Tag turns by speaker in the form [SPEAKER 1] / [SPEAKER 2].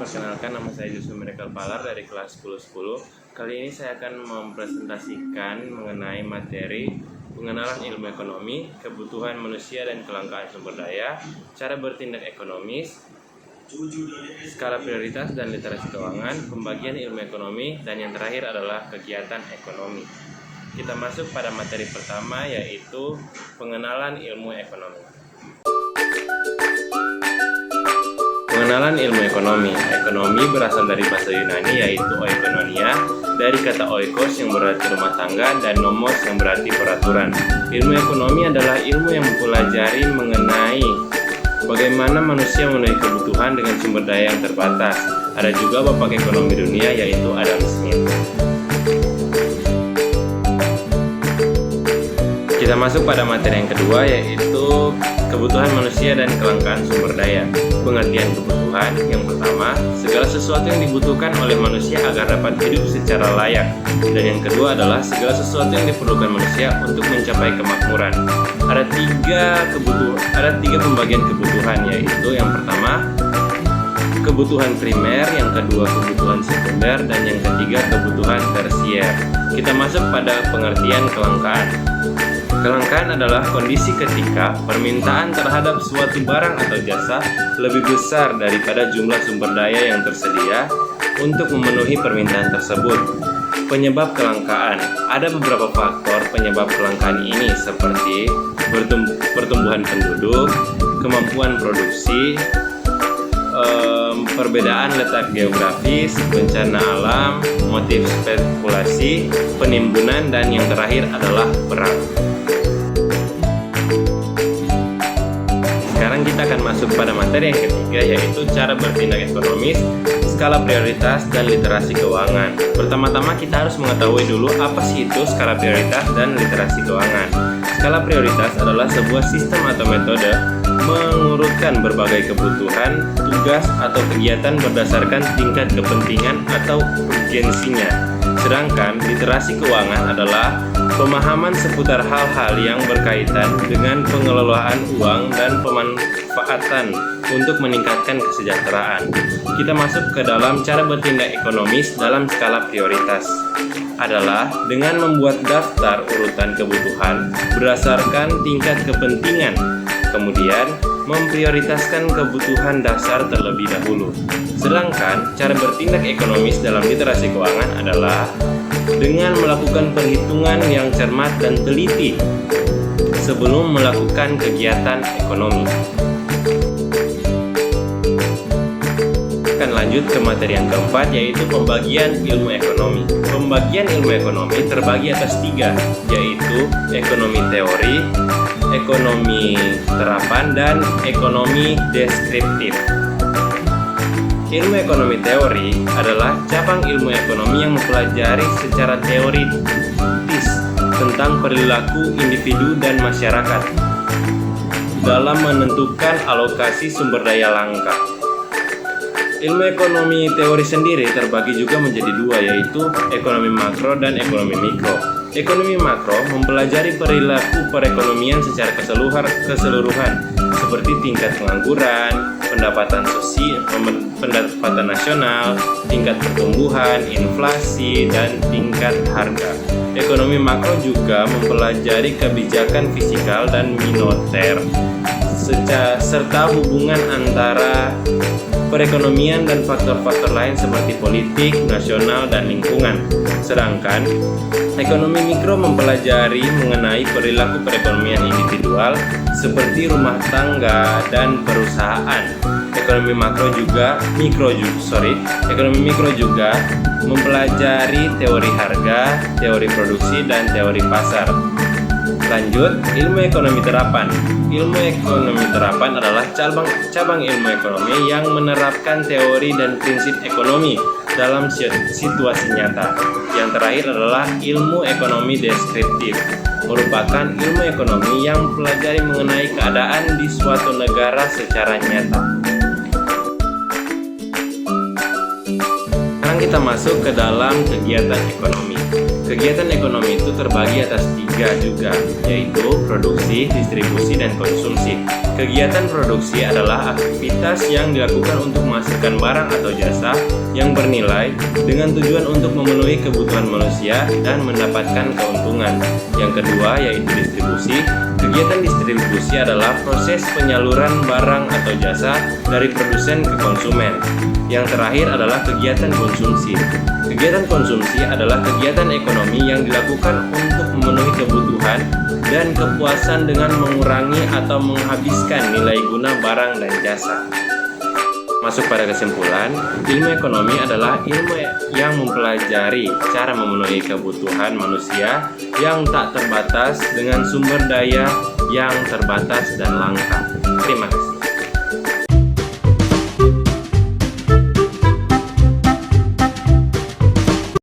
[SPEAKER 1] Perkenalkan, nama saya Yusuf Miracle Palar dari kelas 1010. Kali ini saya akan mempresentasikan mengenai materi pengenalan ilmu ekonomi, kebutuhan manusia dan kelangkaan sumber daya, cara bertindak ekonomis, skala prioritas dan literasi keuangan, pembagian ilmu ekonomi, dan yang terakhir adalah kegiatan ekonomi. Kita masuk pada materi pertama, yaitu pengenalan ilmu ekonomi. Pengenalan ilmu ekonomi. Ekonomi berasal dari bahasa Yunani, yaitu oikononia, dari kata oikos yang berarti rumah tangga dan nomos yang berarti peraturan. Ilmu ekonomi adalah ilmu yang mempelajari mengenai bagaimana manusia memenuhi kebutuhan dengan sumber daya yang terbatas. Ada juga bapak ekonomi dunia, yaitu Adam Smith. Kita masuk pada materi yang kedua, yaitu kebutuhan manusia dan kelangkaan sumber daya. Pengertian kebutuhan yang pertama, segala sesuatu yang dibutuhkan oleh manusia agar dapat hidup secara layak. Dan yang kedua adalah segala sesuatu yang diperlukan manusia untuk mencapai kemakmuran. Ada tiga pembagian kebutuhan, yaitu yang pertama kebutuhan primer, yang kedua kebutuhan sekunder, dan yang ketiga kebutuhan tersier. Kita masuk pada pengertian kelangkaan. Kelangkaan adalah kondisi ketika permintaan terhadap suatu barang atau jasa lebih besar daripada jumlah sumber daya yang tersedia untuk memenuhi permintaan tersebut. Penyebab kelangkaan. Ada beberapa faktor penyebab kelangkaan ini, seperti pertumbuhan penduduk, kemampuan produksi, perbedaan letak geografis, bencana alam, motif spekulasi, penimbunan, dan yang terakhir adalah perang. Sekarang kita akan masuk pada materi yang ketiga, yaitu cara bertindak ekonomis, skala prioritas, dan literasi keuangan. Pertama-tama kita harus mengetahui dulu apa sih itu skala prioritas dan literasi keuangan. Skala prioritas adalah sebuah sistem atau metode mengurutkan berbagai kebutuhan, tugas, atau kegiatan berdasarkan tingkat kepentingan atau urgensinya. Sedangkan literasi keuangan adalah pemahaman seputar hal-hal yang berkaitan dengan pengelolaan uang dan pemanfaatan untuk meningkatkan kesejahteraan. Kita masuk ke dalam cara bertindak ekonomis dalam skala prioritas. Adalah dengan membuat daftar urutan kebutuhan berdasarkan tingkat kepentingan, kemudian memprioritaskan kebutuhan dasar terlebih dahulu. Sedangkan cara bertindak ekonomis dalam literasi keuangan adalah dengan melakukan perhitungan yang cermat dan teliti sebelum melakukan kegiatan ekonomi. Akan lanjut ke materi yang keempat, yaitu pembagian ilmu ekonomi. Pembagian ilmu ekonomi terbagi atas tiga, yaitu ekonomi teori, ekonomi terapan, dan ekonomi deskriptif. Ilmu ekonomi teori adalah cabang ilmu ekonomi yang mempelajari secara teoritis tentang perilaku individu dan masyarakat dalam menentukan alokasi sumber daya langka. Ilmu ekonomi teori sendiri terbagi juga menjadi dua, yaitu ekonomi makro dan ekonomi mikro. Ekonomi makro mempelajari perilaku perekonomian secara keseluruhan, seperti tingkat pengangguran, pendapatan sosial, pendapatan nasional, tingkat pertumbuhan, inflasi, dan tingkat harga. Ekonomi makro juga mempelajari kebijakan fiskal dan moneter, serta hubungan antara perekonomian dan faktor-faktor lain seperti politik, nasional, dan lingkungan. Sedangkan ekonomi mikro mempelajari mengenai perilaku perekonomian individual seperti rumah tangga dan perusahaan. Ekonomi mikro juga mempelajari teori harga, teori produksi, dan teori pasar. Lanjut, ilmu ekonomi terapan. Ilmu ekonomi terapan adalah cabang ilmu ekonomi yang menerapkan teori dan prinsip ekonomi dalam situasi nyata. Yang terakhir adalah ilmu ekonomi deskriptif, merupakan ilmu ekonomi yang mempelajari mengenai keadaan di suatu negara secara nyata. Sekarang kita masuk ke dalam kegiatan ekonomi. Kegiatan ekonomi itu terbagi atas 3 juga, yaitu produksi, distribusi, dan konsumsi. Kegiatan produksi adalah aktivitas yang dilakukan untuk menghasilkan barang atau jasa yang bernilai dengan tujuan untuk memenuhi kebutuhan manusia dan mendapatkan keuntungan. Yang kedua yaitu distribusi. Kegiatan distribusi adalah proses penyaluran barang atau jasa dari produsen ke konsumen. Yang terakhir adalah kegiatan konsumsi. Kegiatan konsumsi adalah kegiatan ekonomi yang dilakukan untuk memenuhi kebutuhan dan kepuasan dengan mengurangi atau menghabiskan nilai guna barang dan jasa. Masuk pada kesimpulan, ilmu ekonomi adalah ilmu yang mempelajari cara memenuhi kebutuhan manusia yang tak terbatas dengan sumber daya yang terbatas dan langka. Terima kasih.